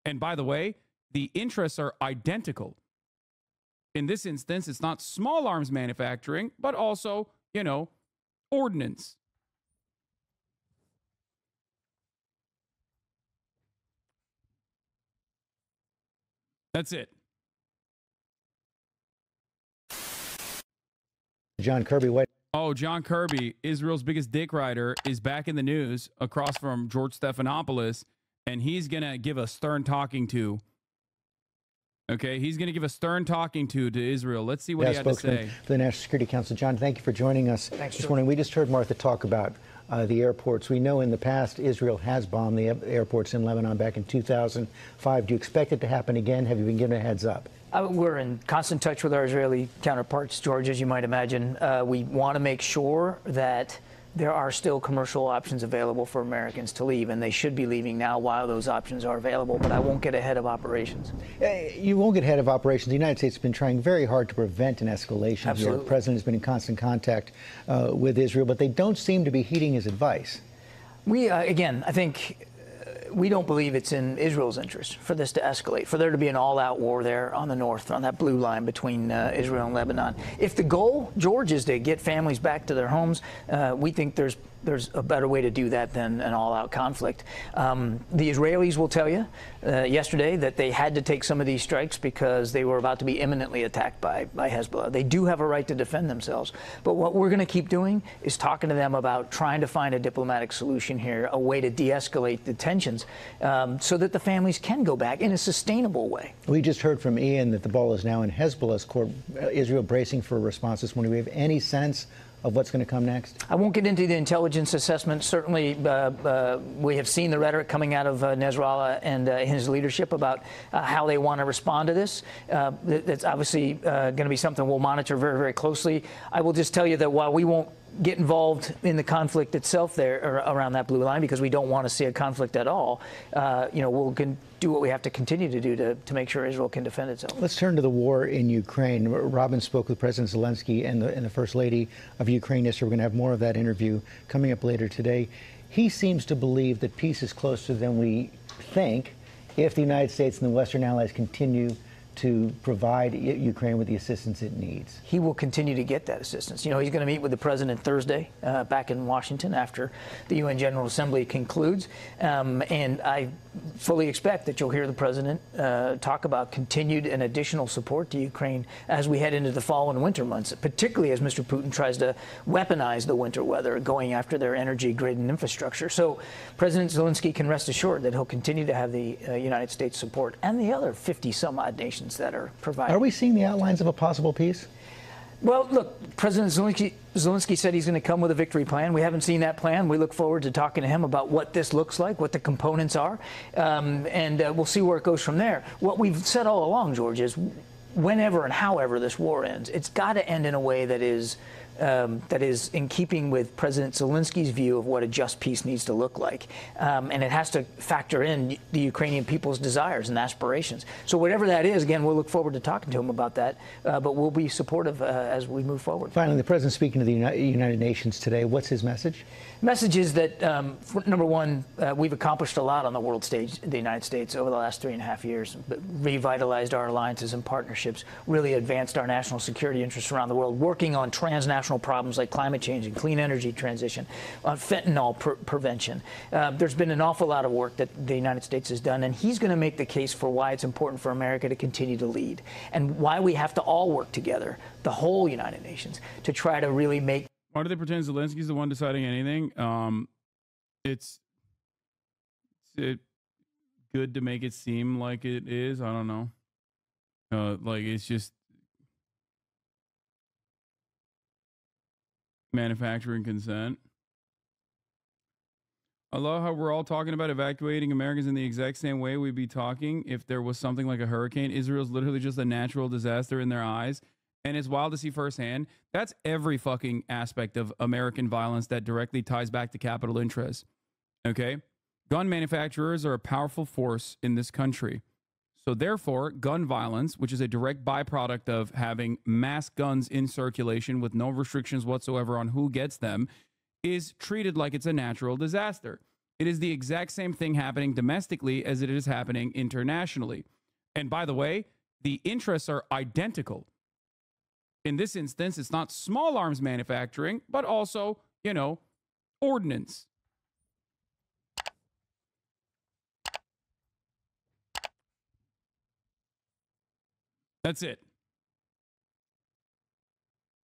And by the way, the interests are identical. In this instance, it's not small arms manufacturing, but also, you know, ordnance. That's it. John Kirby, what? Oh, John Kirby, Israel's biggest dick rider, is back in the news across from George Stephanopoulos, and he's going to give a stern talking to. Okay, he's going to give a stern talking to Israel. Let's see what he had to say. For the National Security Council. John, thank you for joining us this morning. We just heard Martha talk about the airports. We know in the past Israel has bombed the airports in Lebanon back in 2005. Do you expect it to happen again? Have you been given a heads up? We're in constant touch with our Israeli counterparts, George, as you might imagine. We want to make sure that there are still commercial options available for Americans to leave, and they should be leaving now while those options are available, but I won't get ahead of operations. You won't get ahead of operations. The United States has been trying very hard to prevent an escalation. Absolutely. Here. The president has been in constant contact with Israel, but they don't seem to be heeding his advice. We, again, I think we don't believe it's in Israel's interest for this to escalate, for there to be an all-out war there on the north, on that blue line between Israel and Lebanon. If the goal, George, is to get families back to their homes, we think there's a better way to do that than an all-out conflict. The Israelis will tell you yesterday that they had to take some of these strikes because they were about to be imminently attacked by Hezbollah. They do have a right to defend themselves. But what we're going to keep doing is talking to them about trying to find a diplomatic solution here, a way to de-escalate the tensions so that the families can go back in a sustainable way. We just heard from Ian that the ball is now in Hezbollah's court. Israel bracing for a response this morning. Do we have any sense of what's going to come next? I won't get into the intelligence assessment. Certainly, we have seen the rhetoric coming out of Nasrallah and his leadership about how they want to respond to this. That's obviously going to be something we'll monitor very, very closely. I will just tell you that while we won't get involved in the conflict itself there around that blue line, because we don't want to see a conflict at all, we'll do what we have to continue to do to make sure Israel can defend itself. Let's turn to the war in Ukraine. Robin spoke with President Zelensky and the First Lady of Ukraine yesterday. We're going to have more of that interview coming up later today. He seems to believe that peace is closer than we think if the United States and the Western allies continue to provide Ukraine with the assistance it needs. He will continue to get that assistance. You know, he's going to meet with the president Thursday back in Washington after the UN General Assembly concludes. And I fully expect that you'll hear the president talk about continued and additional support to Ukraine as we head into the fall and winter months, particularly as Mr. Putin tries to weaponize the winter weather, going after their energy grid and infrastructure. So President Zelensky can rest assured that he'll continue to have the United States support and the other 50-some-odd nations that are providing. Are we seeing the outlines of a possible peace? Well, look, President Zelensky said he's going to come with a victory plan. We haven't seen that plan. We look forward to talking to him about what this looks like, what the components are, and we'll see where it goes from there. What we've said all along, George, is whenever and however this war ends, it's got to end in a way that is in keeping with President Zelensky's view of what a just peace needs to look like. And it has to factor in the Ukrainian people's desires and aspirations. So whatever that is, again, we'll look forward to talking to him about that, but we'll be supportive as we move forward. Finally, the president speaking to the United Nations today. What's his message? Message is that, number one, we've accomplished a lot on the world stage in the United States over the last 3.5 years, revitalized our alliances and partnerships, really advanced our national security interests around the world, working on transnational problems like climate change and clean energy transition, on fentanyl prevention. There's been an awful lot of work that the United States has done, and he's going to make the case for why it's important for America to continue to lead and why we have to all work together, the whole United Nations, to try to really make. Why do they pretend Zelensky's the one deciding anything? It's good to make it seem like it is. I don't know. Like it's just manufacturing consent. I love how we're all talking about evacuating Americans in the exact same way we'd be talking if there was something like a hurricane. Israel's literally just a natural disaster in their eyes. And it's wild to see firsthand. That's every fucking aspect of American violence that directly ties back to capital interests. Okay? Gun manufacturers are a powerful force in this country. So therefore, gun violence, which is a direct byproduct of having mass guns in circulation with no restrictions whatsoever on who gets them, is treated like it's a natural disaster. It is the exact same thing happening domestically as it is happening internationally. And by the way, the interests are identical. In this instance, it's not small arms manufacturing, but also, ordnance. That's it.